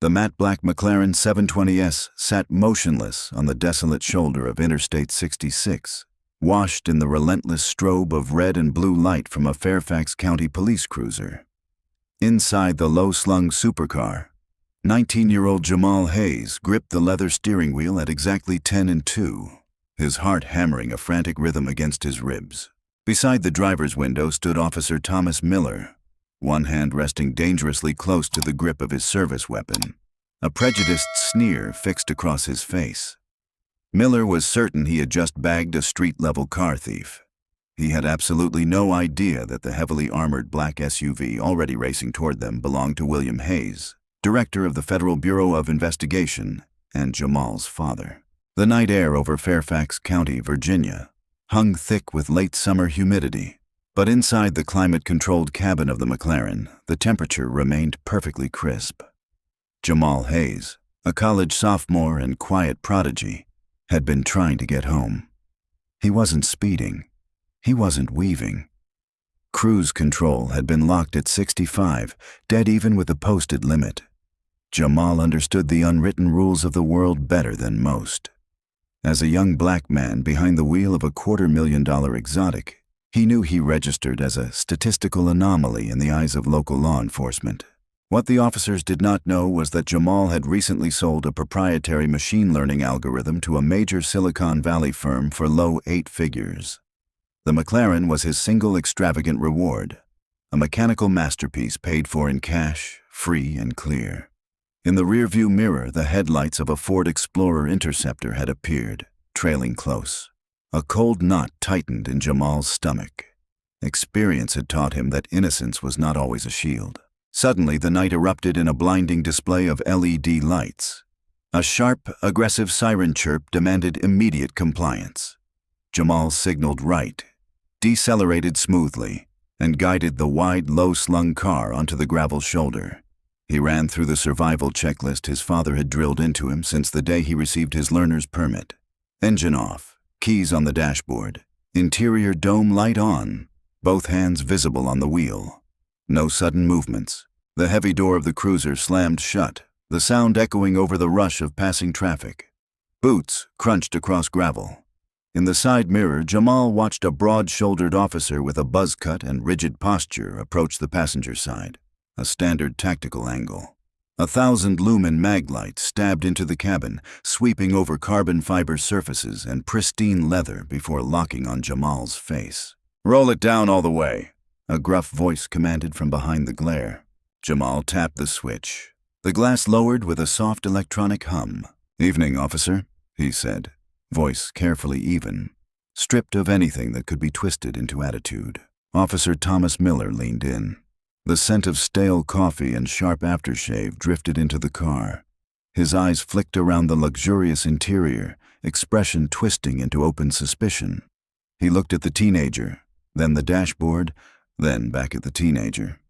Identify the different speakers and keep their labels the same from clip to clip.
Speaker 1: The matte black McLaren 720S sat motionless on the desolate shoulder of Interstate 66, washed in the relentless strobe of red and blue light from a Fairfax County police cruiser. Inside the low-slung supercar, 19-year-old Jamal Hayes gripped the leather steering wheel at exactly 10 and 2, his heart hammering a frantic rhythm against his ribs. Beside the driver's window stood Officer Thomas Miller, one hand resting dangerously close to the grip of his service weapon, a prejudiced sneer fixed across his face. Miller was certain he had just bagged a street-level car thief. He had absolutely no idea that the heavily armored black SUV already racing toward them belonged to William Hayes, director of the Federal Bureau of Investigation, and Jamal's father. The night air over Fairfax County, Virginia, hung thick with late summer humidity. But inside the climate-controlled cabin of the McLaren, the temperature remained perfectly crisp. Jamal Hayes, a college sophomore and quiet prodigy, had been trying to get home. He wasn't speeding. He wasn't weaving. Cruise control had been locked at 65, dead even with the posted limit. Jamal understood the unwritten rules of the world better than most. As a young black man behind the wheel of a $250,000 exotic, he knew he registered as a statistical anomaly in the eyes of local law enforcement. What the officers did not know was that Jamal had recently sold a proprietary machine learning algorithm to a major Silicon Valley firm for low 8 figures. The McLaren was his single extravagant reward, a mechanical masterpiece paid for in cash, free and clear. In the rearview mirror, the headlights of a Ford Explorer Interceptor had appeared, trailing close. A cold knot tightened in Jamal's stomach. Experience had taught him that innocence was not always a shield. Suddenly, the night erupted in a blinding display of LED lights. A sharp, aggressive siren chirp demanded immediate compliance. Jamal signaled right, decelerated smoothly, and guided the wide, low-slung car onto the gravel shoulder. He ran through the survival checklist his father had drilled into him since the day he received his learner's permit. Engine off. Keys on the dashboard, interior dome light on, both hands visible on the wheel. No sudden movements. The heavy door of the cruiser slammed shut, the sound echoing over the rush of passing traffic. Boots crunched across gravel. In the side mirror, Jamal watched a broad-shouldered officer with a buzz cut and rigid posture approach the passenger side, a standard tactical angle. 1,000-lumen mag light stabbed into the cabin, sweeping over carbon fiber surfaces and pristine leather before locking on Jamal's face. "Roll it down all the way," a gruff voice commanded from behind the glare. Jamal tapped the switch. The glass lowered with a soft electronic hum. "Evening, officer," he said, voice carefully even, stripped of anything that could be twisted into attitude. Officer Thomas Miller leaned in. The scent of stale coffee and sharp aftershave drifted into the car. His eyes flicked around the luxurious interior, expression twisting into open suspicion. He looked at the teenager, then the dashboard, then back at the teenager.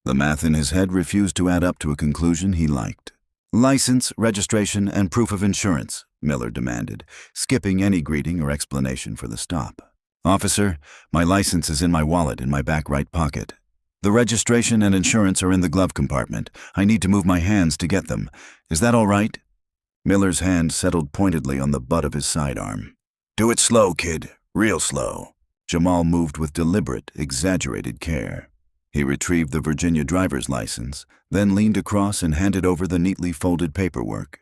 Speaker 1: The math in his head refused to add up to a conclusion he liked. "License, registration, and proof of insurance," Miller demanded, skipping any greeting or explanation for the stop. "Officer, my license is in my wallet in my back right pocket. The registration and insurance are in the glove compartment. I need to move my hands to get them. Is that all right?" Miller's hand settled pointedly on the butt of his sidearm. "Do it slow, kid. Real slow." Jamal moved with deliberate, exaggerated care. He retrieved the Virginia driver's license, then leaned across and handed over the neatly folded paperwork.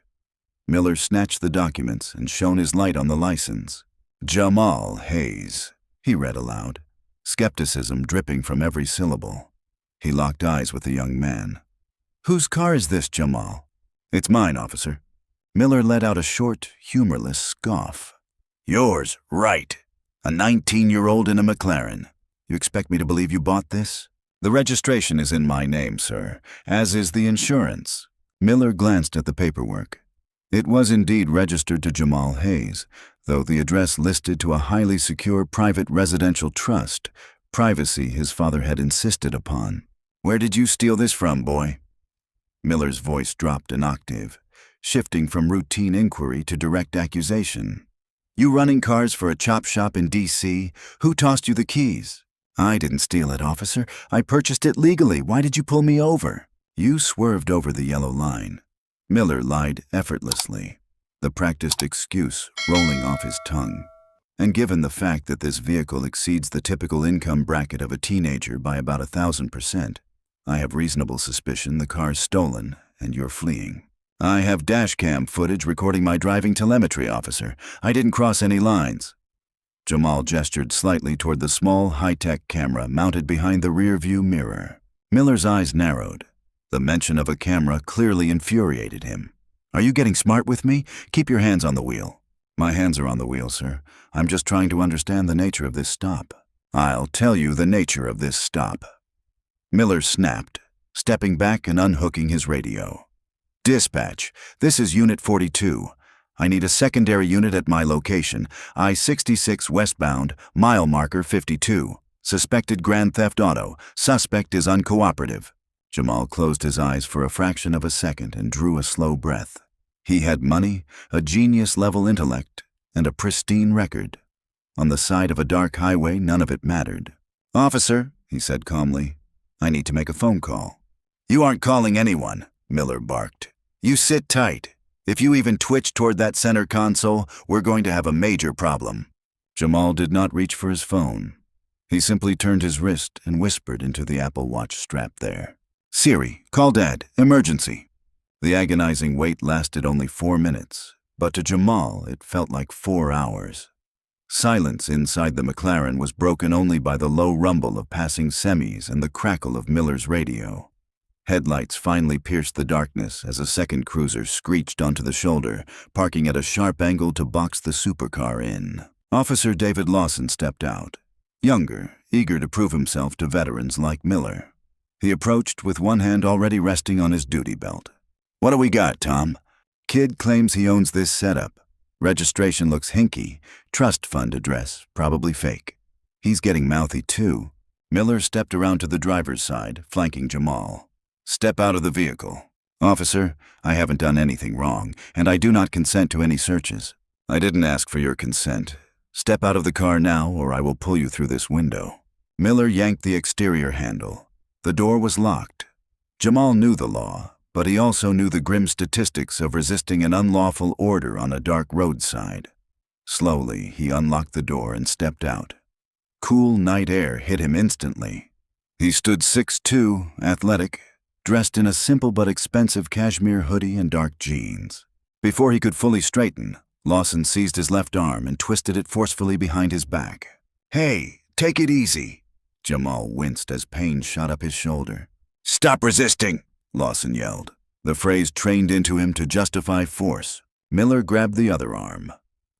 Speaker 1: Miller snatched the documents and shone his light on the license. "Jamal Hayes," he read aloud, skepticism dripping from every syllable. He locked eyes with the young man. "Whose car is this, Jamal?" "It's mine, officer." Miller let out a short, humorless scoff. "Yours, right. A 19-year-old in a McLaren. You expect me to believe you bought this?" "The registration is in my name, sir, as is the insurance." Miller glanced at the paperwork. It was indeed registered to Jamal Hayes, though the address listed to a highly secure private residential trust, privacy his father had insisted upon. "Where did you steal this from, boy?" Miller's voice dropped an octave, shifting from routine inquiry to direct accusation. "You running cars for a chop shop in D.C.? Who tossed you the keys?" "I didn't steal it, officer. I purchased it legally. Why did you pull me over?" "You swerved over the yellow line. Miller lied effortlessly, the practiced excuse rolling off his tongue. And given the fact that this vehicle exceeds the typical income bracket of a teenager by about 1,000%, I have reasonable suspicion the car's stolen and you're fleeing. I have dashcam footage recording my driving telemetry, officer. I didn't cross any lines. Jamal gestured slightly toward the small, high-tech camera mounted behind the rear-view mirror. Miller's eyes narrowed. The mention of a camera clearly infuriated him. Are you getting smart with me? Keep your hands on the wheel. My hands are on the wheel, sir. I'm just trying to understand the nature of this stop. I'll tell you the nature of this stop. Miller snapped, stepping back and unhooking his radio. Dispatch, this is Unit 42. I need a secondary unit at my location, I-66 westbound, mile marker 52. Suspected grand theft auto. Suspect is uncooperative. Jamal closed his eyes for a fraction of a second and drew a slow breath. He had money, a genius-level intellect, and a pristine record. On the side of a dark highway, none of it mattered. Officer, he said calmly, I need to make a phone call. You aren't calling anyone, Miller barked. You sit tight. If you even twitch toward that center console, we're going to have a major problem. Jamal did not reach for his phone. He simply turned his wrist and whispered into the Apple Watch strap there. Siri, call Dad, emergency. The agonizing wait lasted only 4 minutes, but to Jamal it felt like 4 hours. Silence inside the McLaren was broken only by the low rumble of passing semis and the crackle of Miller's radio. Headlights finally pierced the darkness as a second cruiser screeched onto the shoulder, parking at a sharp angle to box the supercar in. Officer David Lawson stepped out, younger, eager to prove himself to veterans like Miller. He approached with one hand already resting on his duty belt. What do we got, Tom? Kid claims he owns this setup. Registration looks hinky. Trust fund address, probably fake. He's getting mouthy too. Miller stepped around to the driver's side, flanking Jamal. Step out of the vehicle. Officer, I haven't done anything wrong, and I do not consent to any searches. I didn't ask for your consent. Step out of the car now, or I will pull you through this window. Miller yanked the exterior handle. The door was locked. Jamal knew the law, but he also knew the grim statistics of resisting an unlawful order on a dark roadside. Slowly, he unlocked the door and stepped out. Cool night air hit him instantly. He stood 6'2", athletic, dressed in a simple but expensive cashmere hoodie and dark jeans. Before he could fully straighten, Lawson seized his left arm and twisted it forcefully behind his back. Hey, take it easy. Jamal winced as pain shot up his shoulder. Stop resisting, Lawson yelled. The phrase trained into him to justify force. Miller grabbed the other arm.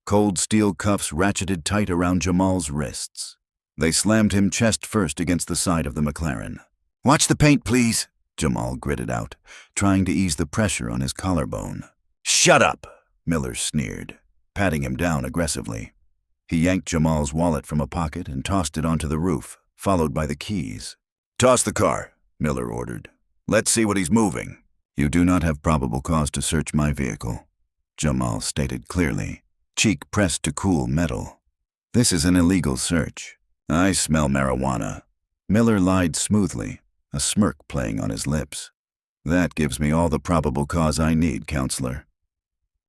Speaker 1: Cold steel cuffs ratcheted tight around Jamal's wrists. They slammed him chest first against the side of the McLaren. Watch the paint, please, Jamal gritted out, trying to ease the pressure on his collarbone. Shut up, Miller sneered, patting him down aggressively. He yanked Jamal's wallet from a pocket and tossed it onto the roof, followed by the keys. Toss the car, Miller ordered. Let's see what he's moving. You do not have probable cause to search my vehicle, Jamal stated clearly, cheek pressed to cool metal. This is an illegal search. I smell marijuana. Miller lied smoothly, a smirk playing on his lips. That gives me all the probable cause I need, counselor.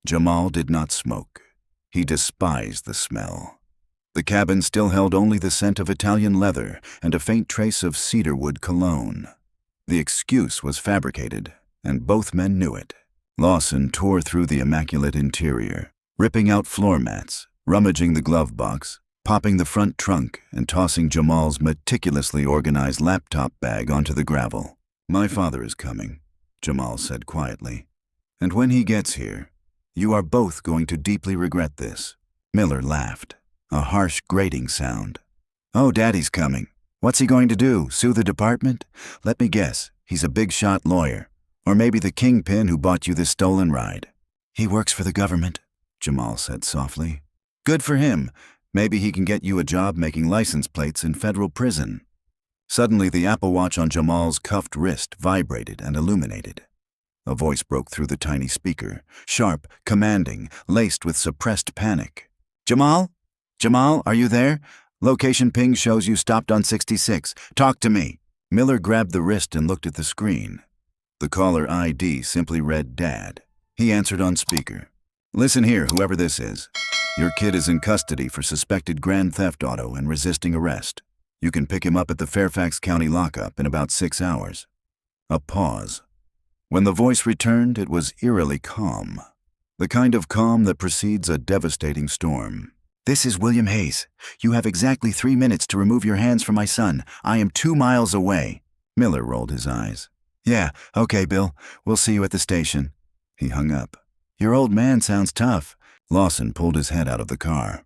Speaker 1: Jamal did not smoke. He despised the smell. The cabin still held only the scent of Italian leather and a faint trace of cedarwood cologne. The excuse was fabricated, and both men knew it. Lawson tore through the immaculate interior, ripping out floor mats, rummaging the glove box, popping the front trunk, and tossing Jamal's meticulously organized laptop bag onto the gravel. My father is coming, Jamal said quietly. And when he gets here, you are both going to deeply regret this. Miller laughed, a harsh grating sound. Oh, Daddy's coming. What's he going to do, sue the department? Let me guess, he's a big-shot lawyer. Or maybe the kingpin who bought you this stolen ride. He works for the government, Jamal said softly. Good for him. Maybe he can get you a job making license plates in federal prison. Suddenly, the Apple Watch on Jamal's cuffed wrist vibrated and illuminated. A voice broke through the tiny speaker, sharp, commanding, laced with suppressed panic. Jamal? Jamal, are you there? Location ping shows you stopped on 66. Talk to me. Miller grabbed the wrist and looked at the screen. The caller ID simply read Dad. He answered on speaker. "Listen here, whoever this is. Your kid is in custody for suspected grand theft auto and resisting arrest. You can pick him up at the Fairfax County lockup in about 6 hours." A pause. When the voice returned, it was eerily calm. The kind of calm that precedes a devastating storm. "This is William Hayes. You have exactly 3 minutes to remove your hands from my son. I am 2 miles away." Miller rolled his eyes. "Yeah, okay, Bill. We'll see you at the station." He hung up. "Your old man sounds tough." Lawson pulled his head out of the car.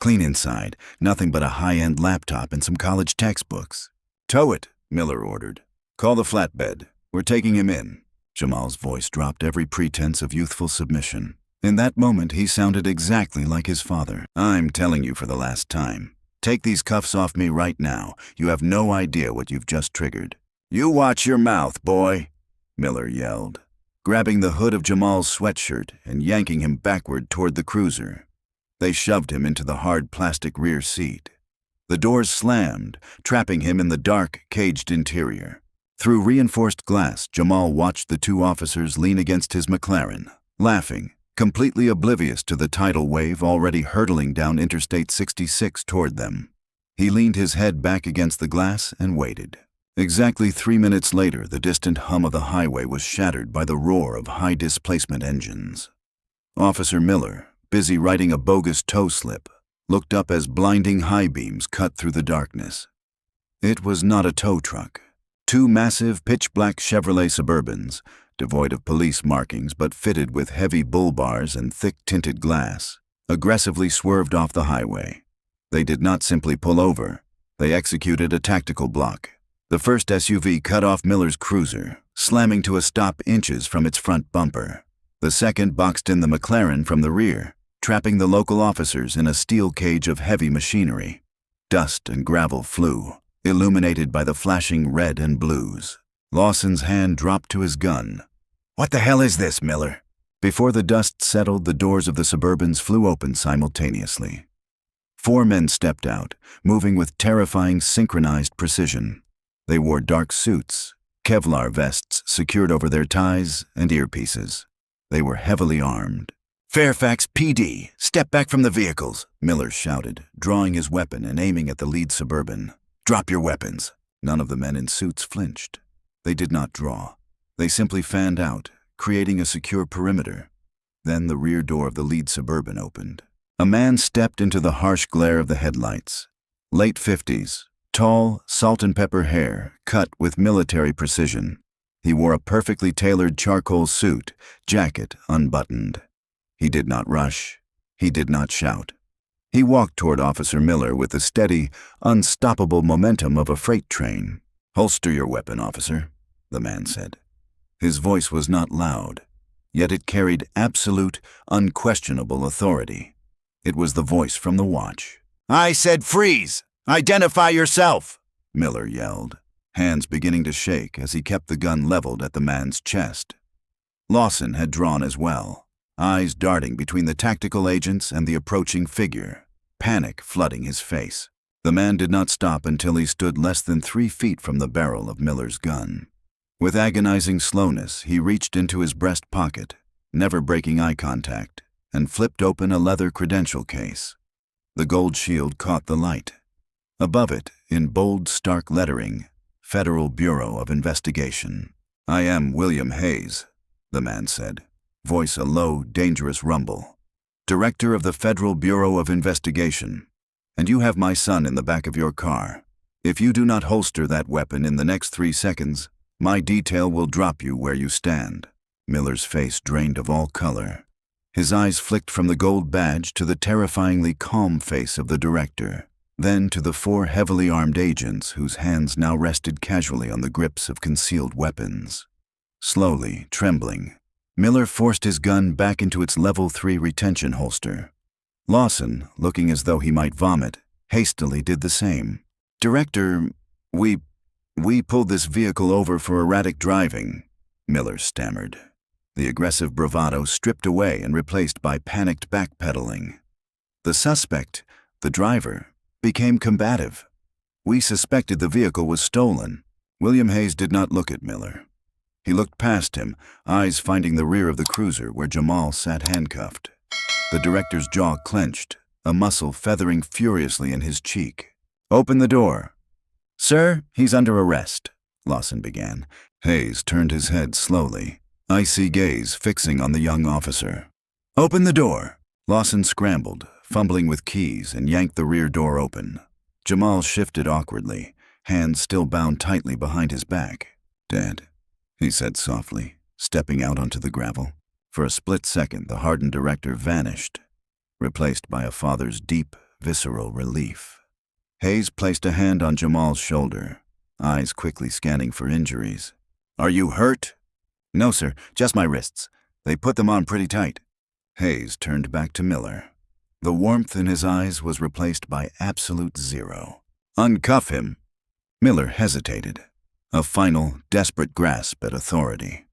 Speaker 1: "Clean inside. Nothing but a high-end laptop and some college textbooks." "Tow it," Miller ordered. "Call the flatbed. We're taking him in." Jamal's voice dropped every pretense of youthful submission. In that moment, he sounded exactly like his father. "I'm telling you for the last time. Take these cuffs off me right now. You have no idea what you've just triggered." "You watch your mouth, boy," Miller yelled, grabbing the hood of Jamal's sweatshirt and yanking him backward toward the cruiser. They shoved him into the hard plastic rear seat. The doors slammed, trapping him in the dark, caged interior. Through reinforced glass, Jamal watched the 2 officers lean against his McLaren, laughing, completely oblivious to the tidal wave already hurtling down Interstate 66 toward them. He leaned his head back against the glass and waited. Exactly 3 minutes later, the distant hum of the highway was shattered by the roar of high-displacement engines. Officer Miller, busy writing a bogus tow slip, looked up as blinding high beams cut through the darkness. It was not a tow truck. 2 massive, pitch-black Chevrolet Suburbans, devoid of police markings but fitted with heavy bull bars and thick-tinted glass, aggressively swerved off the highway. They did not simply pull over. They executed a tactical block. The first SUV cut off Miller's cruiser, slamming to a stop inches from its front bumper. The second boxed in the McLaren from the rear, trapping the local officers in a steel cage of heavy machinery. Dust and gravel flew, illuminated by the flashing red and blues. Lawson's hand dropped to his gun. "What the hell is this, Miller?" Before the dust settled, the doors of the Suburbans flew open simultaneously. 4 men stepped out, moving with terrifying synchronized precision. They wore dark suits, Kevlar vests secured over their ties and earpieces. They were heavily armed. "Fairfax PD, step back from the vehicles," Miller shouted, drawing his weapon and aiming at the lead Suburban. "Drop your weapons." None of the men in suits flinched. They did not draw. They simply fanned out, creating a secure perimeter. Then the rear door of the lead Suburban opened. A man stepped into the harsh glare of the headlights. Late 50s, tall, salt and pepper hair, cut with military precision. He wore a perfectly tailored charcoal suit, jacket unbuttoned. He did not rush. He did not shout. He walked toward Officer Miller with the steady, unstoppable momentum of a freight train. "Holster your weapon, officer," the man said. His voice was not loud, yet it carried absolute, unquestionable authority. It was the voice from the watch. "I said freeze! Identify yourself!" Miller yelled, hands beginning to shake as he kept the gun leveled at the man's chest. Lawson had drawn as well, eyes darting between the tactical agents and the approaching figure, panic flooding his face. The man did not stop until he stood less than 3 feet from the barrel of Miller's gun. With agonizing slowness, he reached into his breast pocket, never breaking eye contact, and flipped open a leather credential case. The gold shield caught the light. Above it, in bold, stark lettering, Federal Bureau of Investigation. "I am William Hayes," the man said, voice a low, dangerous rumble. "Director of the Federal Bureau of Investigation. And you have my son in the back of your car. If you do not holster that weapon in the next 3 seconds, my detail will drop you where you stand." Miller's face drained of all color. His eyes flicked from the gold badge to the terrifyingly calm face of the director, then to the 4 heavily armed agents whose hands now rested casually on the grips of concealed weapons. Slowly, trembling, Miller forced his gun back into its level 3 retention holster. Lawson, looking as though he might vomit, hastily did the same. "Director, we pulled this vehicle over for erratic driving," Miller stammered, the aggressive bravado stripped away and replaced by panicked backpedaling. The suspect, the driver, became combative. "We suspected the vehicle was stolen." William Hayes did not look at Miller. He looked past him, eyes finding the rear of the cruiser where Jamal sat handcuffed. The director's jaw clenched, a muscle feathering furiously in his cheek. "Open the door." "Sir, he's under arrest," Lawson began. Hayes turned his head slowly, icy gaze fixing on the young officer. "Open the door." Lawson scrambled, fumbling with keys, and yanked the rear door open. Jamal shifted awkwardly, hands still bound tightly behind his back. "Dad," he said softly, stepping out onto the gravel. For a split second, the hardened director vanished, replaced by a father's deep, visceral relief. Hayes placed a hand on Jamal's shoulder, eyes quickly scanning for injuries. "Are you hurt?" "No, sir, just my wrists. They put them on pretty tight." Hayes turned back to Miller. The warmth in his eyes was replaced by absolute zero. "Uncuff him." Miller hesitated, a final, desperate grasp at authority.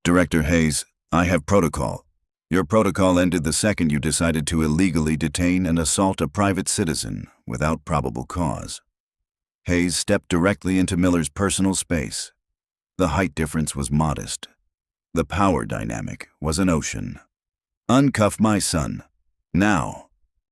Speaker 1: "Director Hayes, I have protocol. Your protocol ended the second you decided to illegally detain and assault a private citizen without probable cause." Hayes stepped directly into Miller's personal space. The height difference was modest. The power dynamic was an ocean. "Uncuff my son. Now."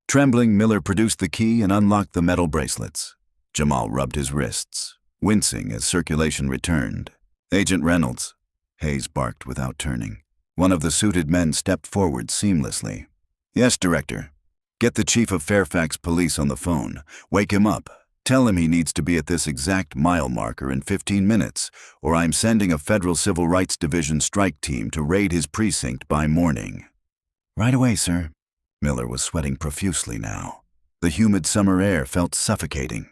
Speaker 1: Trembling, Miller produced the key and unlocked the metal bracelets. Jamal rubbed his wrists, wincing as circulation returned. "Agent Reynolds," Hayes barked without turning. One of the suited men stepped forward seamlessly. "Yes, Director. Get the Chief of Fairfax Police on the phone. Wake him up. Tell him he needs to be at this exact mile marker in 15 minutes, or I'm sending a Federal Civil Rights Division strike team to raid his precinct by morning." "Right away, sir." Miller was sweating profusely now. The humid summer air felt suffocating.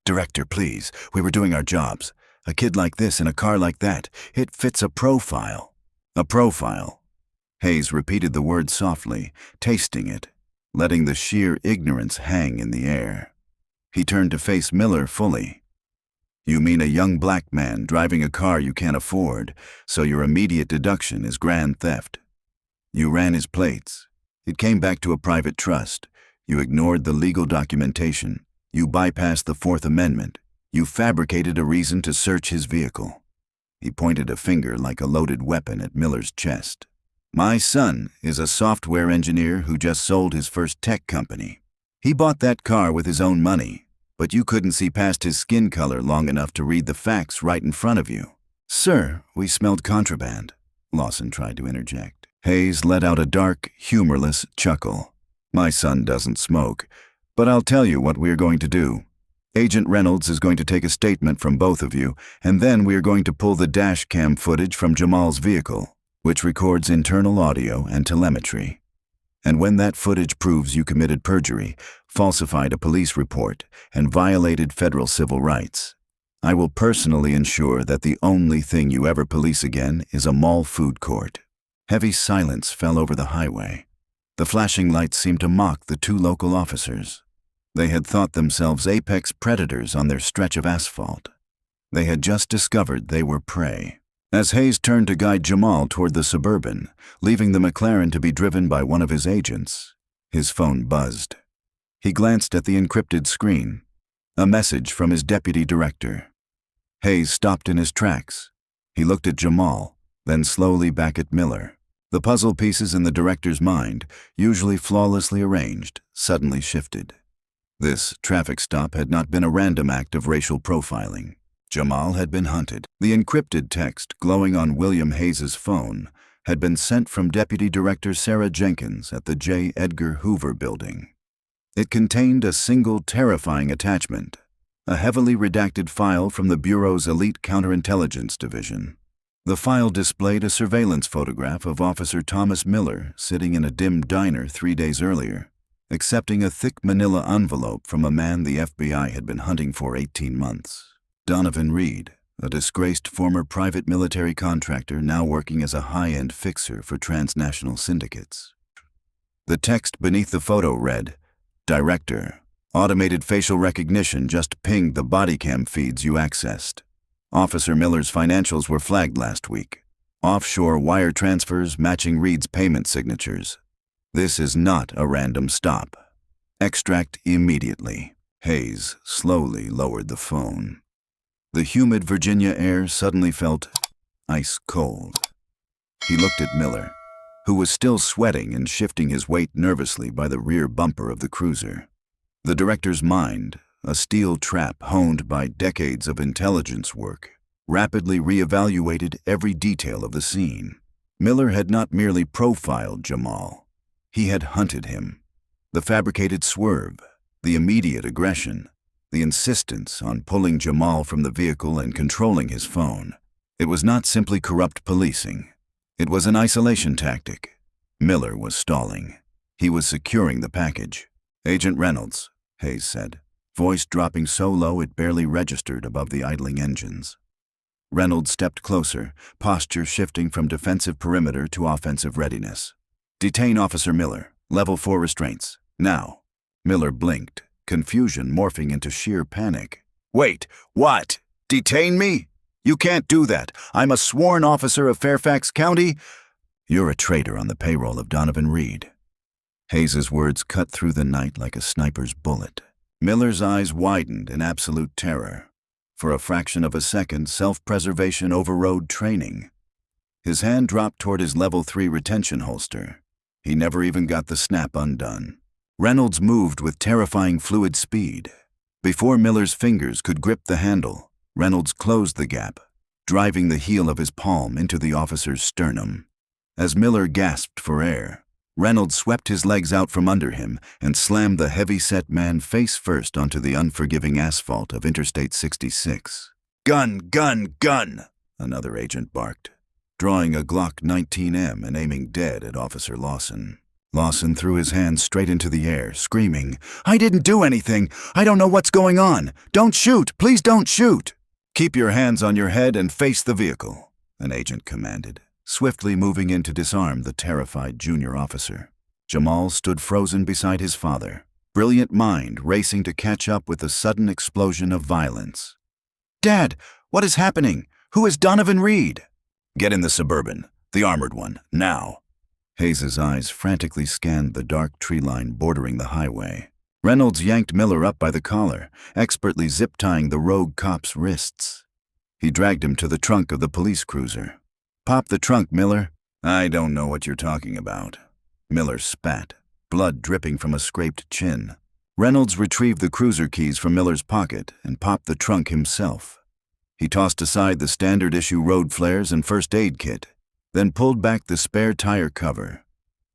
Speaker 1: "Director, please, we were doing our jobs. A kid like this in a car like that, it fits a profile." "A profile." Hayes repeated the word softly, tasting it, letting the sheer ignorance hang in the air. He turned to face Miller fully. "You mean a young black man driving a car you can't afford, so your immediate deduction is grand theft. You ran his plates. It came back to a private trust. You ignored the legal documentation. You bypassed the Fourth Amendment. You fabricated a reason to search his vehicle." He pointed a finger like a loaded weapon at Miller's chest. "My son is a software engineer who just sold his first tech company. He bought that car with his own money, but you couldn't see past his skin color long enough to read the facts right in front of you." "Sir, we smelled contraband," Lawson tried to interject. Hayes let out a dark, humorless chuckle. "My son doesn't smoke, but I'll tell you what we're going to do. Agent Reynolds is going to take a statement from both of you, and then we're going to pull the dash cam footage from Jamal's vehicle, which records internal audio and telemetry. And when that footage proves you committed perjury, falsified a police report, and violated federal civil rights, I will personally ensure that the only thing you ever police again is a mall food court." Heavy silence fell over the highway. The flashing lights seemed to mock the two local officers. They had thought themselves apex predators on their stretch of asphalt. They had just discovered they were prey. As Hayes turned to guide Jamal toward the Suburban, leaving the McLaren to be driven by one of his agents, his phone buzzed. He glanced at the encrypted screen. A message from his deputy director. Hayes stopped in his tracks. He looked at Jamal, then slowly back at Miller. The puzzle pieces in the director's mind, usually flawlessly arranged, suddenly shifted. This traffic stop had not been a random act of racial profiling. Jamal had been hunted. The encrypted text glowing on William Hayes's phone had been sent from Deputy Director Sarah Jenkins at the J. Edgar Hoover Building. It contained a single terrifying attachment, a heavily redacted file from the Bureau's elite counterintelligence division. The file displayed a surveillance photograph of Officer Thomas Miller sitting in a dim diner 3 days earlier, accepting a thick manila envelope from a man the FBI had been hunting for 18 months. Donovan Reed, a disgraced former private military contractor now working as a high-end fixer for transnational syndicates. The text beneath the photo read, "Director, automated facial recognition just pinged the body cam feeds you accessed. Officer Miller's financials were flagged last week. Offshore wire transfers matching Reed's payment signatures. This is not a random stop. Extract immediately." Hayes slowly lowered the phone. The humid Virginia air suddenly felt ice cold. He looked at Miller, who was still sweating and shifting his weight nervously by the rear bumper of the cruiser. The director's mind, a steel trap honed by decades of intelligence work, rapidly reevaluated every detail of the scene. Miller had not merely profiled Jamal. He had hunted him. The fabricated swerve, the immediate aggression, the insistence on pulling Jamal from the vehicle and controlling his phone. It was not simply corrupt policing. It was an isolation tactic. Miller was stalling. He was securing the package. "Agent Reynolds," Hayes said, voice dropping so low it barely registered above the idling engines. Reynolds stepped closer, posture shifting from defensive perimeter to offensive readiness. "Detain Officer Miller. Level 4 restraints. Now." Miller blinked, confusion morphing into sheer panic. "Wait, what? Detain me? You can't do that. I'm a sworn officer of Fairfax County." "You're a traitor on the payroll of Donovan Reed." Hayes's words cut through the night like a sniper's bullet. Miller's eyes widened in absolute terror. For a fraction of a second, self-preservation overrode training. His hand dropped toward his level 3 retention holster. He never even got the snap undone. Reynolds moved with terrifying fluid speed. Before Miller's fingers could grip the handle, Reynolds closed the gap, driving the heel of his palm into the officer's sternum. As Miller gasped for air, Reynolds swept his legs out from under him and slammed the heavy-set man face first onto the unforgiving asphalt of Interstate 66. "Gun, gun, gun!" another agent barked, drawing a Glock 19M and aiming dead at Officer Lawson. Lawson threw his hands straight into the air, screaming, "I didn't do anything! I don't know what's going on! Don't shoot! Please don't shoot!" "Keep your hands on your head and face the vehicle," an agent commanded, swiftly moving in to disarm the terrified junior officer. Jamal stood frozen beside his father, brilliant mind racing to catch up with the sudden explosion of violence. "Dad, what is happening? Who is Donovan Reed?" "Get in the Suburban, the armored one, now." Hayes's eyes frantically scanned the dark tree line bordering the highway. Reynolds yanked Miller up by the collar, expertly zip-tying the rogue cop's wrists. He dragged him to the trunk of the police cruiser. "Pop the trunk, Miller." "I don't know what you're talking about." Miller spat, blood dripping from a scraped chin. Reynolds retrieved the cruiser keys from Miller's pocket and popped the trunk himself. He tossed aside the standard-issue road flares and first aid kit, then pulled back the spare tire cover.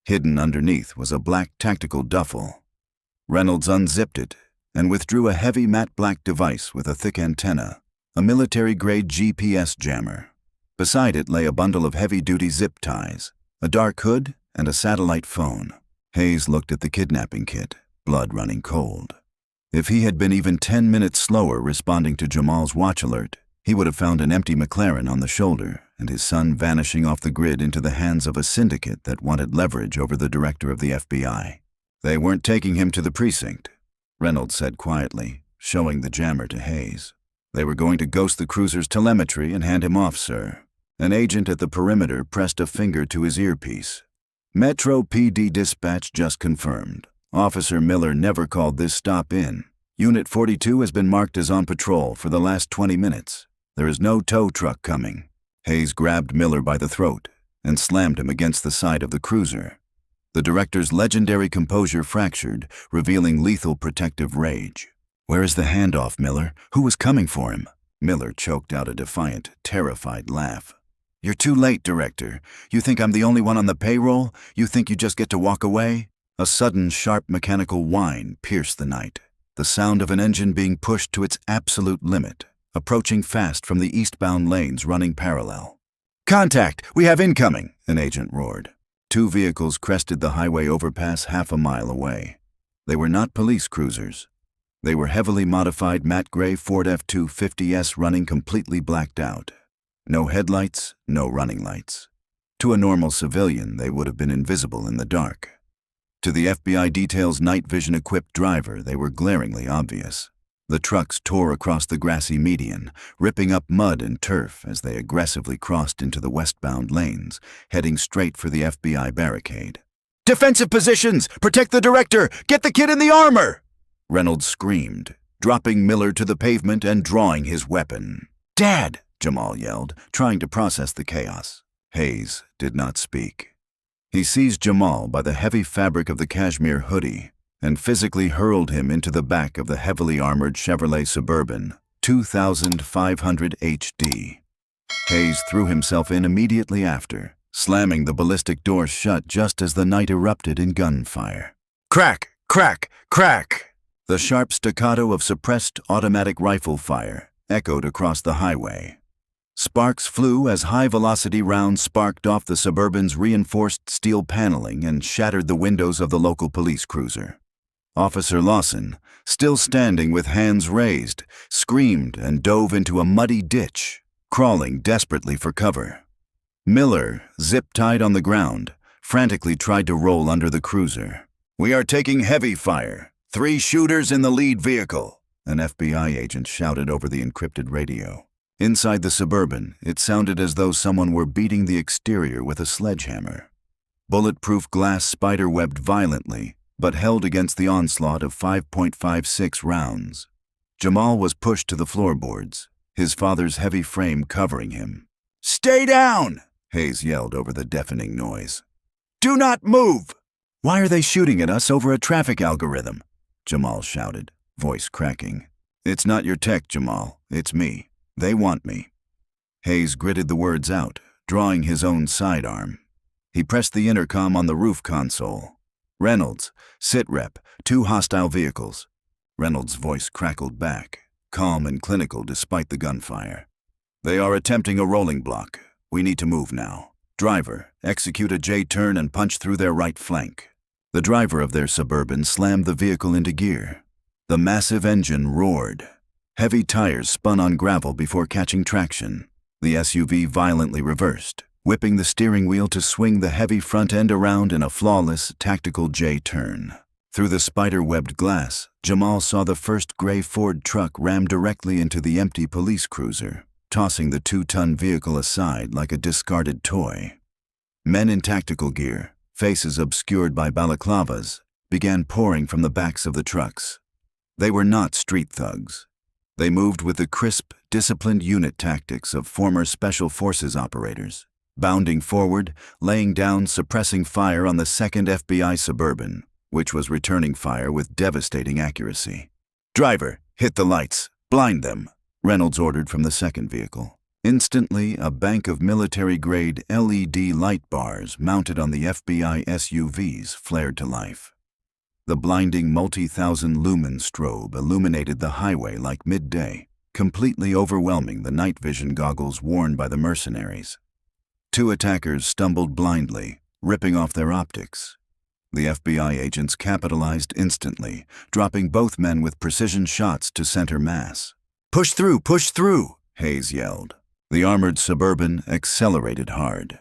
Speaker 1: Hidden underneath was a black tactical duffel. Reynolds unzipped it and withdrew a heavy matte black device with a thick antenna, a military-grade GPS jammer. Beside it lay a bundle of heavy-duty zip ties, a dark hood, and a satellite phone. Hayes looked at the kidnapping kit, blood running cold. If he had been even 10 minutes slower responding to Jamal's watch alert, he would have found an empty McLaren on the shoulder and his son vanishing off the grid into the hands of a syndicate that wanted leverage over the director of the FBI. "They weren't taking him to the precinct," Reynolds said quietly, showing the jammer to Hayes. "They were going to ghost the cruiser's telemetry and hand him off, sir." An agent at the perimeter pressed a finger to his earpiece. "Metro PD dispatch just confirmed. Officer Miller never called this stop in. Unit 42 has been marked as on patrol for the last 20 minutes. There is no tow truck coming." Hayes grabbed Miller by the throat and slammed him against the side of the cruiser. The director's legendary composure fractured, revealing lethal protective rage. "Where is the handoff, Miller? Who was coming for him?" Miller choked out a defiant, terrified laugh. "You're too late, Director. You think I'm the only one on the payroll? You think you just get to walk away?" A sudden, sharp mechanical whine pierced the night, the sound of an engine being pushed to its absolute limit, approaching fast from the eastbound lanes running parallel. "Contact! We have incoming!" an agent roared. 2 vehicles crested the highway overpass half a mile away. They were not police cruisers. They were heavily modified matte gray Ford F-250S running completely blacked out. No headlights, no running lights. To a normal civilian, they would have been invisible in the dark. To the FBI detail's night vision-equipped driver, they were glaringly obvious. The trucks tore across the grassy median, ripping up mud and turf as they aggressively crossed into the westbound lanes, heading straight for the FBI barricade. "Defensive positions! Protect the director! Get the kid in the armor!" Reynolds screamed, dropping Miller to the pavement and drawing his weapon. "Dad!" Jamal yelled, trying to process the chaos. Hayes did not speak. He seized Jamal by the heavy fabric of the cashmere hoodie and physically hurled him into the back of the heavily armored Chevrolet Suburban 2500 HD. Hayes threw himself in immediately after, slamming the ballistic door shut just as the night erupted in gunfire. Crack! Crack! Crack! The sharp staccato of suppressed automatic rifle fire echoed across the highway. Sparks flew as high-velocity rounds sparked off the Suburban's reinforced steel paneling and shattered the windows of the local police cruiser. Officer Lawson, still standing with hands raised, screamed and dove into a muddy ditch, crawling desperately for cover. Miller, zip-tied on the ground, frantically tried to roll under the cruiser. "We are taking heavy fire. 3 shooters in the lead vehicle," an FBI agent shouted over the encrypted radio. Inside the Suburban, it sounded as though someone were beating the exterior with a sledgehammer. Bulletproof glass spider-webbed violently, but held against the onslaught of 5.56 rounds. Jamal was pushed to the floorboards, his father's heavy frame covering him. "Stay down!" Hayes yelled over the deafening noise. "Do not move!" "Why are they shooting at us over a traffic algorithm?" Jamal shouted, voice cracking. "It's not your tech, Jamal. It's me. They want me." Hayes gritted the words out, drawing his own sidearm. He pressed the intercom on the roof console. "Reynolds, sitrep, 2 hostile vehicles." Reynolds' voice crackled back, calm and clinical despite the gunfire. "They are attempting a rolling block. We need to move now. Driver, execute a J-turn and punch through their right flank." The driver of their Suburban slammed the vehicle into gear. The massive engine roared. Heavy tires spun on gravel before catching traction. The SUV violently reversed, whipping the steering wheel to swing the heavy front end around in a flawless, tactical J-turn. Through the spider-webbed glass, Jamal saw the first gray Ford truck ram directly into the empty police cruiser, tossing the 2-ton vehicle aside like a discarded toy. Men in tactical gear, faces obscured by balaclavas, began pouring from the backs of the trucks. They were not street thugs. They moved with the crisp, disciplined unit tactics of former Special Forces operators, bounding forward, laying down suppressing fire on the second FBI Suburban, which was returning fire with devastating accuracy. "Driver, hit the lights. Blind them," Reynolds ordered from the second vehicle. Instantly, a bank of military-grade LED light bars mounted on the FBI SUVs flared to life. The blinding multi-thousand lumen strobe illuminated the highway like midday, completely overwhelming the night vision goggles worn by the mercenaries. 2 attackers stumbled blindly, ripping off their optics. The FBI agents capitalized instantly, dropping both men with precision shots to center mass. Push through, Hayes yelled. The armored Suburban accelerated hard.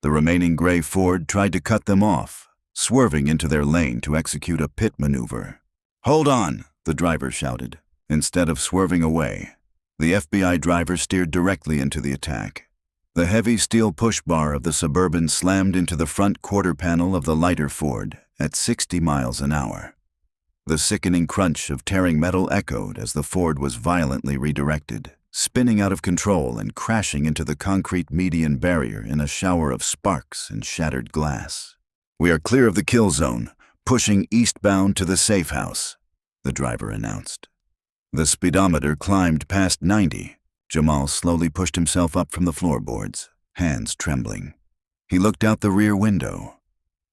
Speaker 1: The remaining gray Ford tried to cut them off, swerving into their lane to execute a pit maneuver. "Hold on," the driver shouted. Instead of swerving away, the FBI driver steered directly into the attack. The heavy steel push bar of the Suburban slammed into the front quarter panel of the lighter Ford at 60 miles an hour. The sickening crunch of tearing metal echoed as the Ford was violently redirected, spinning out of control and crashing into the concrete median barrier in a shower of sparks and shattered glass. "We are clear of the kill zone, pushing eastbound to the safe house," the driver announced. The speedometer climbed past 90. Jamal slowly pushed himself up from the floorboards, hands trembling. He looked out the rear window.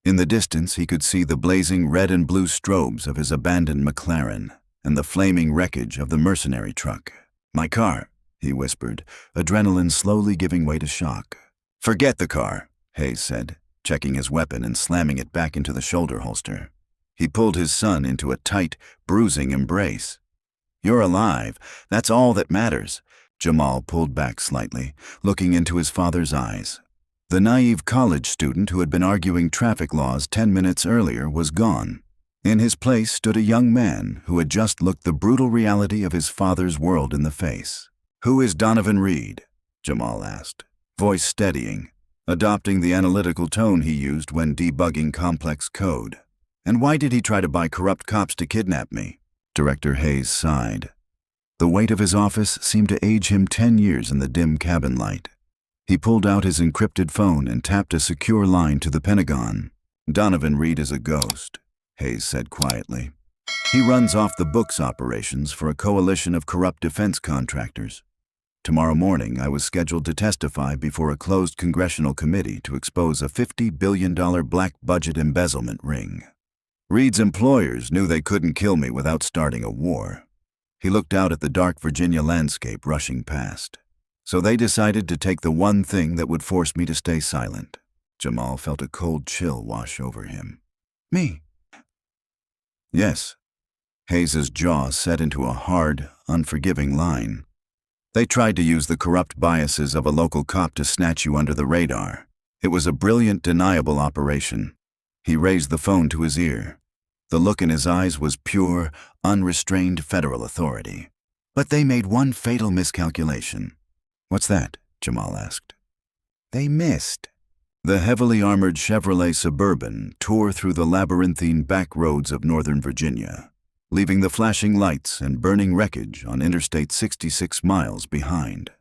Speaker 1: In the distance, he could see the blazing red and blue strobes of his abandoned McLaren and the flaming wreckage of the mercenary truck. "My car," he whispered, adrenaline slowly giving way to shock. "Forget the car," Hayes said, checking his weapon and slamming it back into the shoulder holster. He pulled his son into a tight, bruising embrace. "You're alive. That's all that matters." Jamal pulled back slightly, looking into his father's eyes. The naive college student who had been arguing traffic laws 10 minutes earlier was gone. In his place stood a young man who had just looked the brutal reality of his father's world in the face. "Who is Donovan Reed?" Jamal asked, voice steadying, adopting the analytical tone he used when debugging complex code. "And why did he try to buy corrupt cops to kidnap me?" Director Hayes sighed. The weight of his office seemed to age him 10 years in the dim cabin light. He pulled out his encrypted phone and tapped a secure line to the Pentagon. "Donovan Reed is a ghost," Hayes said quietly. "He runs off-the-books operations for a coalition of corrupt defense contractors. Tomorrow morning, I was scheduled to testify before a closed congressional committee to expose a $50 billion black budget embezzlement ring. Reed's employers knew they couldn't kill me without starting a war." He looked out at the dark Virginia landscape rushing past. "So they decided to take the one thing that would force me to stay silent." Jamal felt a cold chill wash over him. "Me?" "Yes." Hayes's jaw set into a hard, unforgiving line. "They tried to use the corrupt biases of a local cop to snatch you under the radar. It was a brilliant, deniable operation." He raised the phone to his ear. The look in his eyes was pure, unrestrained federal authority. "But they made one fatal miscalculation." "What's that?" Jamal asked. "They missed." The heavily armored Chevrolet Suburban tore through the labyrinthine back roads of Northern Virginia, leaving the flashing lights and burning wreckage on Interstate 66 miles behind.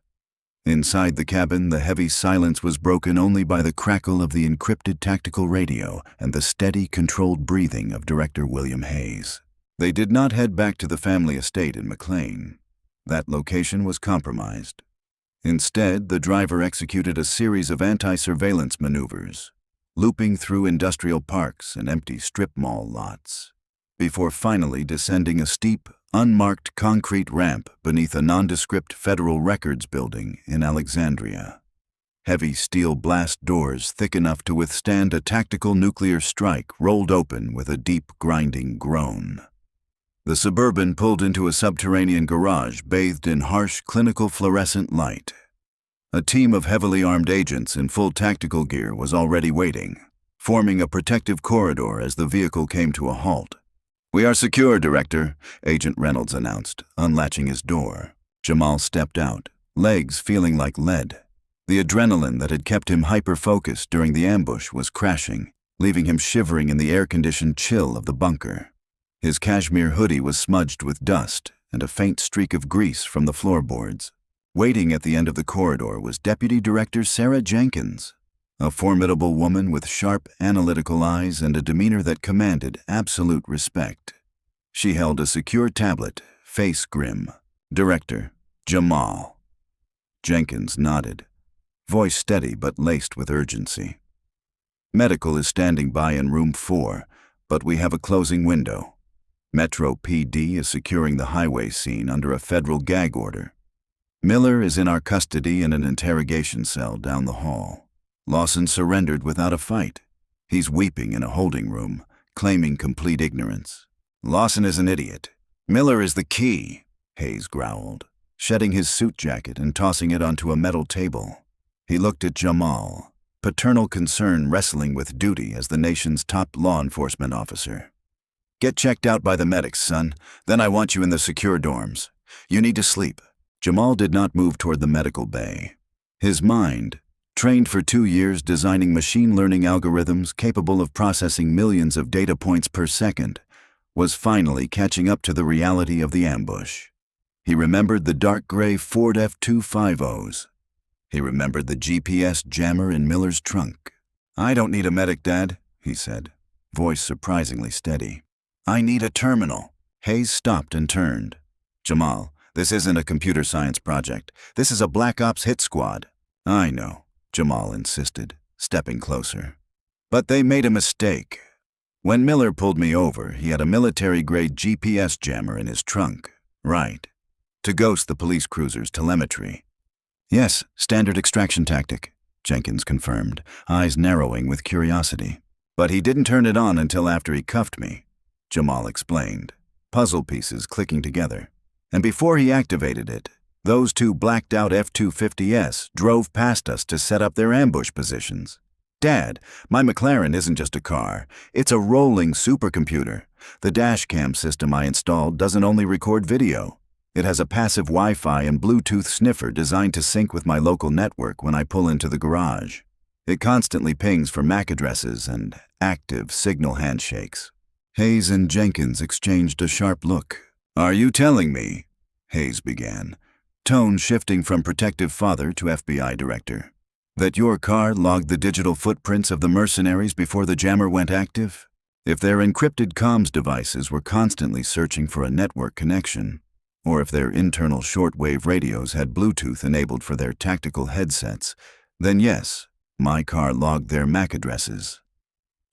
Speaker 1: Inside the cabin, the heavy silence was broken only by the crackle of the encrypted tactical radio and the steady, controlled breathing of Director William Hayes. They did not head back to the family estate in McLaren. That location was compromised. Instead, the driver executed a series of anti-surveillance maneuvers, looping through industrial parks and empty strip mall lots, before finally descending a steep, unmarked concrete ramp beneath a nondescript Federal Records building in Alexandria. Heavy steel blast doors thick enough to withstand a tactical nuclear strike rolled open with a deep, grinding groan. The Suburban pulled into a subterranean garage bathed in harsh, clinical fluorescent light. A team of heavily armed agents in full tactical gear was already waiting, forming a protective corridor as the vehicle came to a halt. "We are secure, Director," Agent Reynolds announced, unlatching his door. Jamal stepped out, legs feeling like lead. The adrenaline that had kept him hyper-focused during the ambush was crashing, leaving him shivering in the air-conditioned chill of the bunker. His cashmere hoodie was smudged with dust and a faint streak of grease from the floorboards. Waiting at the end of the corridor was Deputy Director Sarah Jenkins, a formidable woman with sharp, analytical eyes and a demeanor that commanded absolute respect. She held a secure tablet, face grim. "Director, Jamal." Jenkins nodded, voice steady but laced with urgency. "Medical is standing by in room 4, but we have a closing window. Metro PD is securing the highway scene under a federal gag order. Miller is in our custody in an interrogation cell down the hall. Lawson surrendered without a fight. He's weeping in a holding room, claiming complete ignorance." "Lawson is an idiot. Miller is the key," Hayes growled, shedding his suit jacket and tossing it onto a metal table. He looked at Jamal, paternal concern wrestling with duty as the nation's top law enforcement officer. "Get checked out by the medics, son. Then I want you in the secure dorms. You need to sleep." Jamal did not move toward the medical bay. His mind, trained for 2 years designing machine learning algorithms capable of processing millions of data points per second, was finally catching up to the reality of the ambush. He remembered the dark gray Ford F-250s. He remembered the GPS jammer in Miller's trunk. "I don't need a medic, Dad," he said, voice surprisingly steady. "I need a terminal." Hayes stopped and turned. "Jamal, this isn't a computer science project. This is a Black Ops hit squad." "I know," Jamal insisted, stepping closer. "But they made a mistake. When Miller pulled me over, he had a military-grade GPS jammer in his trunk, right, to ghost the police cruiser's telemetry." "Yes, standard extraction tactic," Jenkins confirmed, eyes narrowing with curiosity. "But he didn't turn it on until after he cuffed me," Jamal explained, puzzle pieces clicking together. "And before he activated it, those 2 blacked-out F-250s drove past us to set up their ambush positions. Dad, my McLaren isn't just a car. It's a rolling supercomputer. The dash cam system I installed doesn't only record video. It has a passive Wi-Fi and Bluetooth sniffer designed to sync with my local network when I pull into the garage. It constantly pings for MAC addresses and active signal handshakes." Hayes and Jenkins exchanged a sharp look. "Are you telling me," Hayes began, tone shifting from protective father to FBI director. That your car logged the digital footprints of the mercenaries before the jammer went active? If their encrypted comms devices were constantly searching for a network connection, or if their internal shortwave radios had Bluetooth enabled for their tactical headsets, then yes, my car logged their MAC addresses.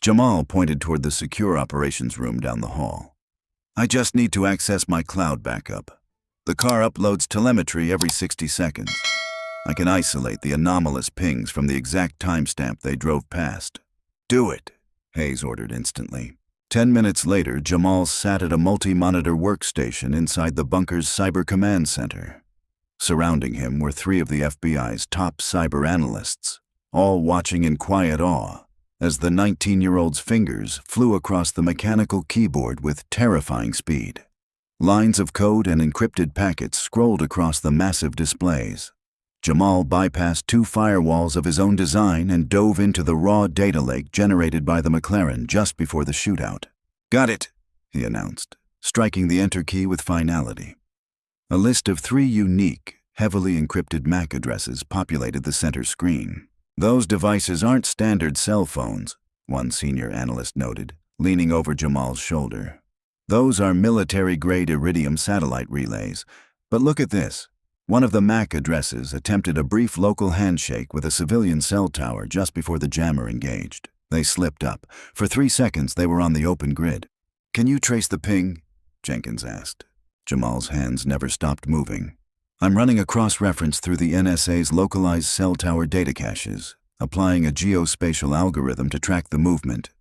Speaker 1: Jamal pointed toward the secure operations room down the hall. I just need to access my cloud backup. The car uploads telemetry every 60 seconds. I can isolate the anomalous pings from the exact timestamp they drove past. Do it, Hayes ordered instantly. 10 minutes later, Jamal sat at a multi-monitor workstation inside the bunker's cyber command center. Surrounding him were 3 of the FBI's top cyber analysts, all watching in quiet awe as the 19-year-old's fingers flew across the mechanical keyboard with terrifying speed. Lines of code and encrypted packets scrolled across the massive displays. Jamal bypassed 2 firewalls of his own design and dove into the raw data lake generated by the McLaren just before the shootout. Got it, he announced, striking the enter key with finality. A list of 3 unique, heavily encrypted MAC addresses populated the center screen. Those devices aren't standard cell phones, one senior analyst noted, leaning over Jamal's shoulder. Those are military-grade Iridium satellite relays. But look at this. One of the MAC addresses attempted a brief local handshake with a civilian cell tower just before the jammer engaged. They slipped up. For 3 seconds, they were on the open grid. Can you trace the ping? Jenkins asked. Jamal's hands never stopped moving. I'm running a cross-reference through the NSA's localized cell tower data caches, applying a geospatial algorithm to track the movement.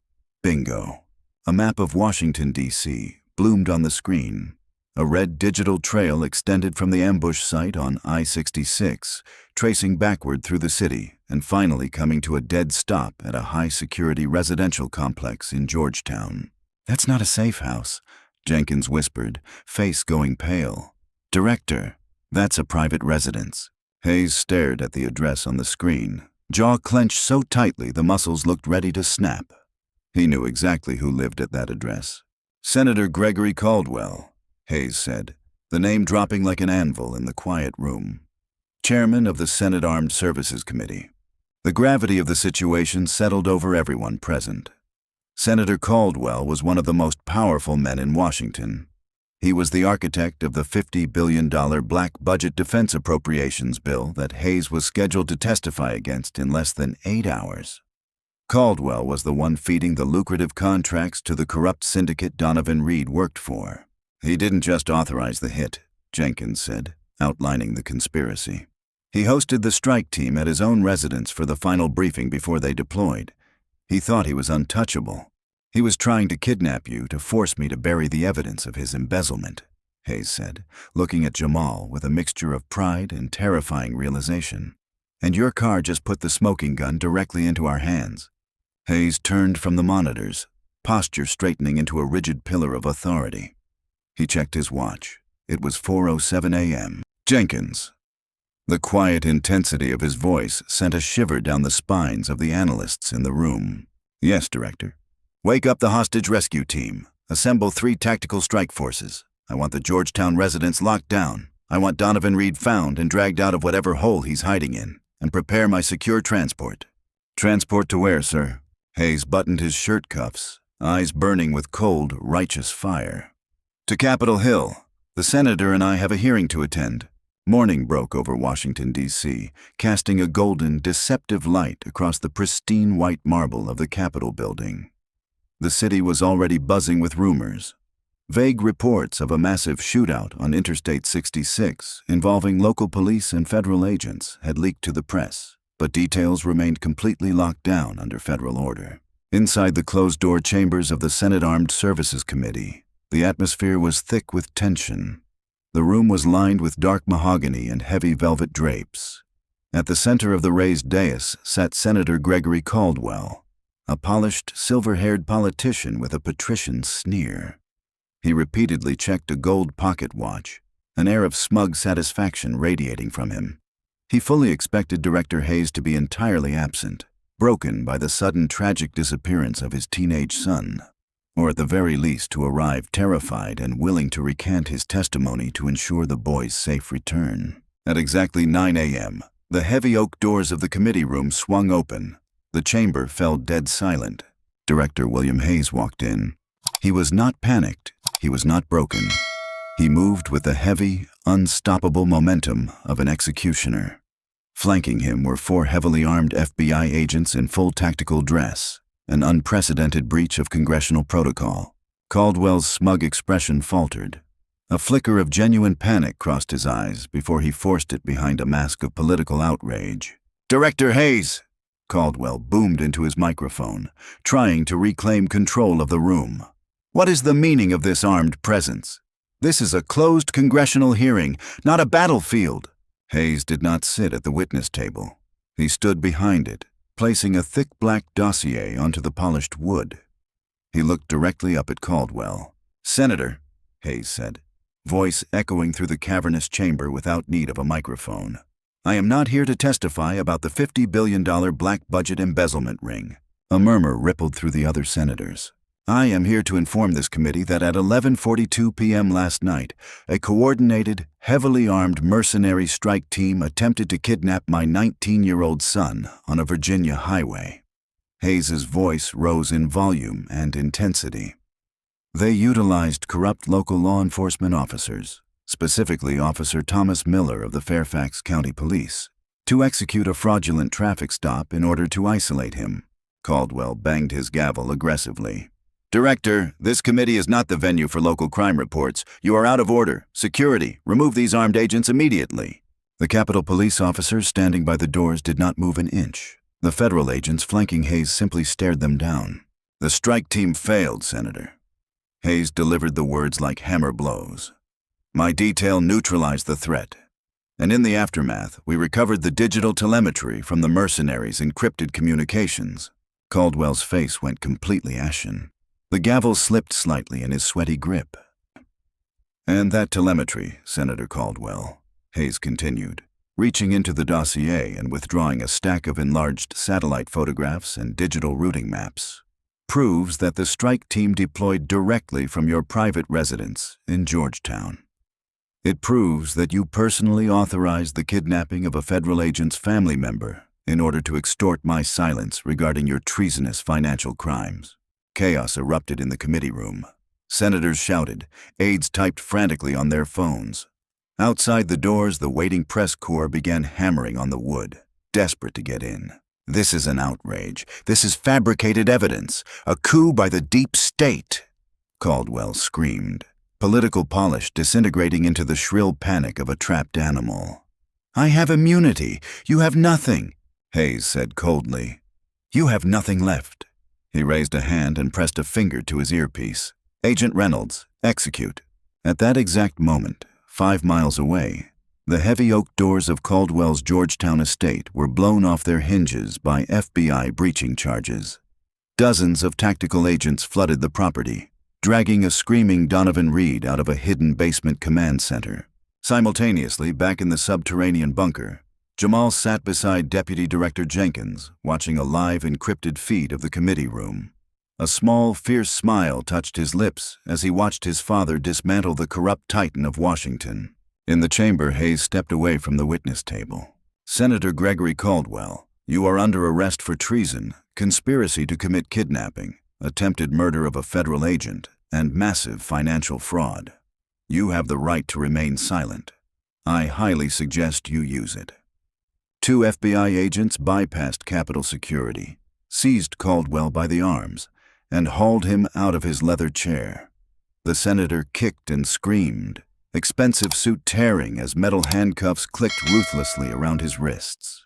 Speaker 1: Bingo. A map of Washington, D.C. bloomed on the screen. A red digital trail extended from the ambush site on I-66, tracing backward through the city and finally coming to a dead stop at a high-security residential complex in Georgetown. That's not a safe house, Jenkins whispered, face going pale. Director, that's a private residence. Hayes stared at the address on the screen, jaw clenched so tightly the muscles looked ready to snap. He knew exactly who lived at that address. Senator Gregory Caldwell, Hayes said, the name dropping like an anvil in the quiet room. Chairman of the Senate Armed Services Committee. The gravity of the situation settled over everyone present. Senator Caldwell was one of the most powerful men in Washington. He was the architect of the $50 billion black budget defense appropriations bill that Hayes was scheduled to testify against in less than 8 hours. Caldwell was the one feeding the lucrative contracts to the corrupt syndicate Donovan Reed worked for. He didn't just authorize the hit, Jenkins said, outlining the conspiracy. He hosted the strike team at his own residence for the final briefing before they deployed. He thought he was untouchable. He was trying to kidnap you to force me to bury the evidence of his embezzlement, Hayes said, looking at Jamal with a mixture of pride and terrifying realization. And your car just put the smoking gun directly into our hands. Hayes turned from the monitors, posture straightening into a rigid pillar of authority. He checked his watch. It was 4:07 a.m. Jenkins. The quiet intensity of his voice sent a shiver down the spines of the analysts in the room. Yes, Director. Wake up the hostage rescue team. Assemble 3 tactical strike forces. I want the Georgetown residence locked down. I want Donovan Reed found and dragged out of whatever hole he's hiding in. And prepare my secure transport. Transport to where, sir? Hayes buttoned his shirt cuffs, eyes burning with cold, righteous fire. To Capitol Hill. The senator and I have a hearing to attend. Morning broke over Washington, D.C., casting a golden, deceptive light across the pristine white marble of the Capitol building. The city was already buzzing with rumors. Vague reports of a massive shootout on Interstate 66 involving local police and federal agents had leaked to the press, but details remained completely locked down under federal order. Inside the closed-door chambers of the Senate Armed Services Committee, the atmosphere was thick with tension. The room was lined with dark mahogany and heavy velvet drapes. At the center of the raised dais sat Senator Gregory Caldwell, a polished, silver-haired politician with a patrician sneer. He repeatedly checked a gold pocket watch, an air of smug satisfaction radiating from him. He fully expected Director Hayes to be entirely absent, broken by the sudden tragic disappearance of his teenage son. or at the very least to arrive terrified and willing to recant his testimony to ensure the boy's safe return. At exactly 9 a.m., the heavy oak doors of the committee room swung open. The chamber fell dead silent. Director William Hayes walked in. He was not panicked. He was not broken. He moved with the heavy, unstoppable momentum of an executioner. Flanking him were 4 heavily armed FBI agents in full tactical dress, an unprecedented breach of congressional protocol. Caldwell's smug expression faltered. A flicker of genuine panic crossed his eyes before he forced it behind a mask of political outrage. "Director Hayes!" Caldwell boomed into his microphone, trying to reclaim control of the room. "What is the meaning of this armed presence? This is a closed congressional hearing, not a battlefield." Hayes did not sit at the witness table. He stood behind it, placing a thick black dossier onto the polished wood. He looked directly up at Caldwell. "Senator," Hayes said, voice echoing through the cavernous chamber without need of a microphone, "I am not here to testify about the $50 billion black budget embezzlement ring." A murmur rippled through the other senators. "I am here to inform this committee that at 11:42 p.m. last night, a coordinated, heavily armed mercenary strike team attempted to kidnap my 19-year-old son on a Virginia highway." Hayes's voice rose in volume and intensity. "They utilized corrupt local law enforcement officers, specifically Officer Thomas Miller of the Fairfax County Police, to execute a fraudulent traffic stop in order to isolate him." Caldwell banged his gavel aggressively. "Director, this committee is not the venue for local crime reports. You are out of order. Security, remove these armed agents immediately." The Capitol police officers standing by the doors did not move an inch. The federal agents flanking Hayes simply stared them down. "The strike team failed, Senator." Hayes delivered the words like hammer blows. "My detail neutralized the threat. And in the aftermath, we recovered the digital telemetry from the mercenaries' encrypted communications." Caldwell's face went completely ashen. The gavel slipped slightly in his sweaty grip. "And that telemetry, Senator Caldwell," Hayes continued, reaching into the dossier and withdrawing a stack of enlarged satellite photographs and digital routing maps, "proves that the strike team deployed directly from your private residence in Georgetown. It proves that you personally authorized the kidnapping of a federal agent's family member in order to extort my silence regarding your treasonous financial crimes." Chaos erupted in the committee room. Senators shouted. Aides typed frantically on their phones. Outside the doors, the waiting press corps began hammering on the wood, desperate to get in. "This is an outrage. This is fabricated evidence. A coup by the deep state," Caldwell screamed, political polish disintegrating into the shrill panic of a trapped animal. "I have immunity. You have nothing," Hayes said coldly. "You have nothing left." He raised a hand and pressed a finger to his earpiece. "Agent Reynolds, execute." At that exact moment, 5 miles away, the heavy oak doors of Caldwell's Georgetown estate were blown off their hinges by FBI breaching charges. Dozens of tactical agents flooded the property, dragging a screaming Donovan Reed out of a hidden basement command center. Simultaneously, back in the subterranean bunker, Jamal sat beside Deputy Director Jenkins, watching a live encrypted feed of the committee room. A small, fierce smile touched his lips as he watched his father dismantle the corrupt titan of Washington. In the chamber, Hayes stepped away from the witness table. "Senator Gregory Caldwell, you are under arrest for treason, conspiracy to commit kidnapping, attempted murder of a federal agent, and massive financial fraud. You have the right to remain silent. I highly suggest you use it." 2 FBI agents bypassed Capitol security, seized Caldwell by the arms, and hauled him out of his leather chair. The senator kicked and screamed, expensive suit tearing as metal handcuffs clicked ruthlessly around his wrists.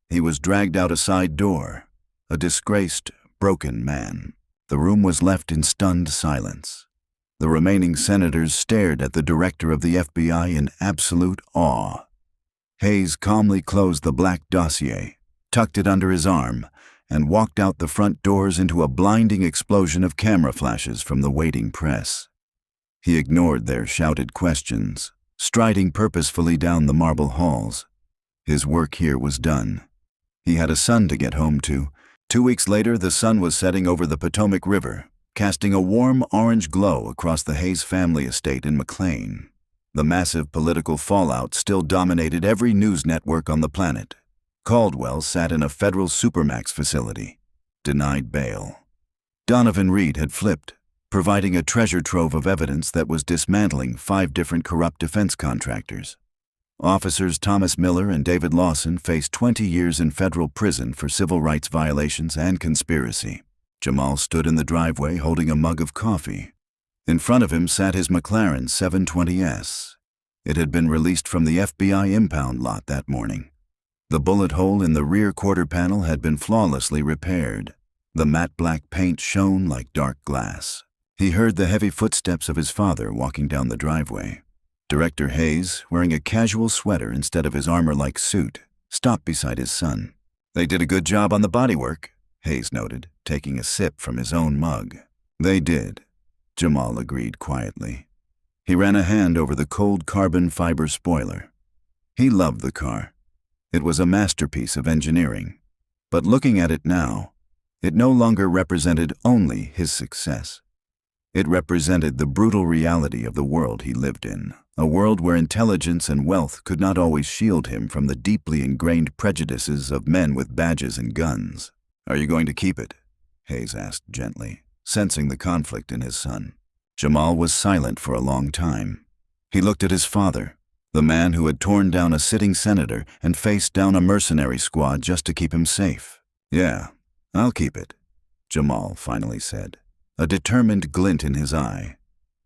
Speaker 1: He was dragged out a side door, a disgraced, broken man. The room was left in stunned silence. The remaining senators stared at the director of the FBI in absolute awe. Hayes calmly closed the black dossier, tucked it under his arm, and walked out the front doors into a blinding explosion of camera flashes from the waiting press. He ignored their shouted questions, striding purposefully down the marble halls. His work here was done. He had a son to get home to. 2 weeks later, the sun was setting over the Potomac River, casting a warm orange glow across the Hayes family estate in McLaren. The massive political fallout still dominated every news network on the planet. Caldwell sat in a federal supermax facility, denied bail. Donovan Reed had flipped, providing a treasure trove of evidence that was dismantling 5 different corrupt defense contractors. Officers Thomas Miller and David Lawson faced 20 years in federal prison for civil rights violations and conspiracy. Jamal stood in the driveway holding a mug of coffee. In front of him sat his McLaren 720S. It had been released from the FBI impound lot that morning. The bullet hole in the rear quarter panel had been flawlessly repaired. The matte black paint shone like dark glass. He heard the heavy footsteps of his father walking down the driveway. Director Hayes, wearing a casual sweater instead of his armor-like suit, stopped beside his son. "They did a good job on the bodywork," Hayes noted, taking a sip from his own mug. "They did," Jamal agreed quietly. He ran a hand over the cold carbon fiber spoiler. He loved the car. It was a masterpiece of engineering. But looking at it now, it no longer represented only his success. It represented the brutal reality of the world he lived in, a world where intelligence and wealth could not always shield him from the deeply ingrained prejudices of men with badges and guns. "Are you going to keep it?" Hayes asked gently, sensing the conflict in his son. Jamal was silent for a long time. He looked at his father, the man who had torn down a sitting senator and faced down a mercenary squad just to keep him safe. "Yeah, I'll keep it," Jamal finally said, a determined glint in his eye.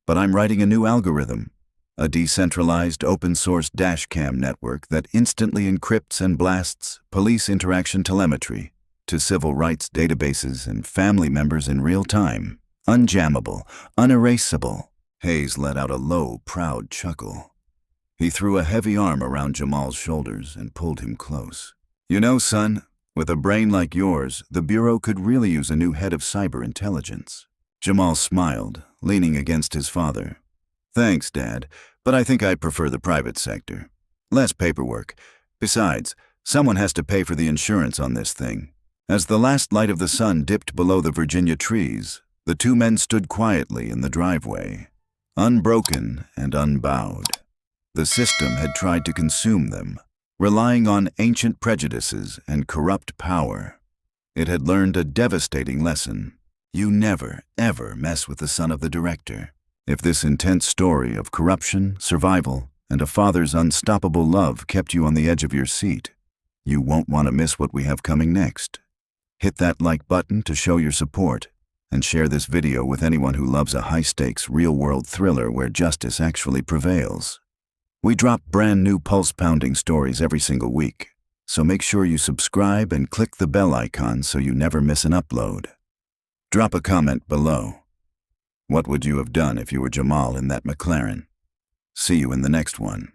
Speaker 1: "But I'm writing a new algorithm, a decentralized open-source dashcam network that instantly encrypts and blasts police interaction telemetry to civil rights databases and family members in real time. Unjammable, unerasable." Hayes let out a low, proud chuckle. He threw a heavy arm around Jamal's shoulders and pulled him close. "You know, son, with a brain like yours, the Bureau could really use a new head of cyber intelligence." Jamal smiled, leaning against his father. "Thanks, Dad, but I think I prefer the private sector. Less paperwork. Besides, someone has to pay for the insurance on this thing." As the last light of the sun dipped below the Virginia trees, the 2 men stood quietly in the driveway, unbroken and unbowed. The system had tried to consume them, relying on ancient prejudices and corrupt power. It had learned a devastating lesson. You never, ever mess with the son of the director. If this intense story of corruption, survival, and a father's unstoppable love kept you on the edge of your seat, you won't want to miss what we have coming next. Hit that like button to show your support, and share this video with anyone who loves a high-stakes, real-world thriller where justice actually prevails. We drop brand new pulse-pounding stories every single week, so make sure you subscribe and click the bell icon so you never miss an upload. Drop a comment below. What would you have done if you were Jamal in that McLaren? See you in the next one.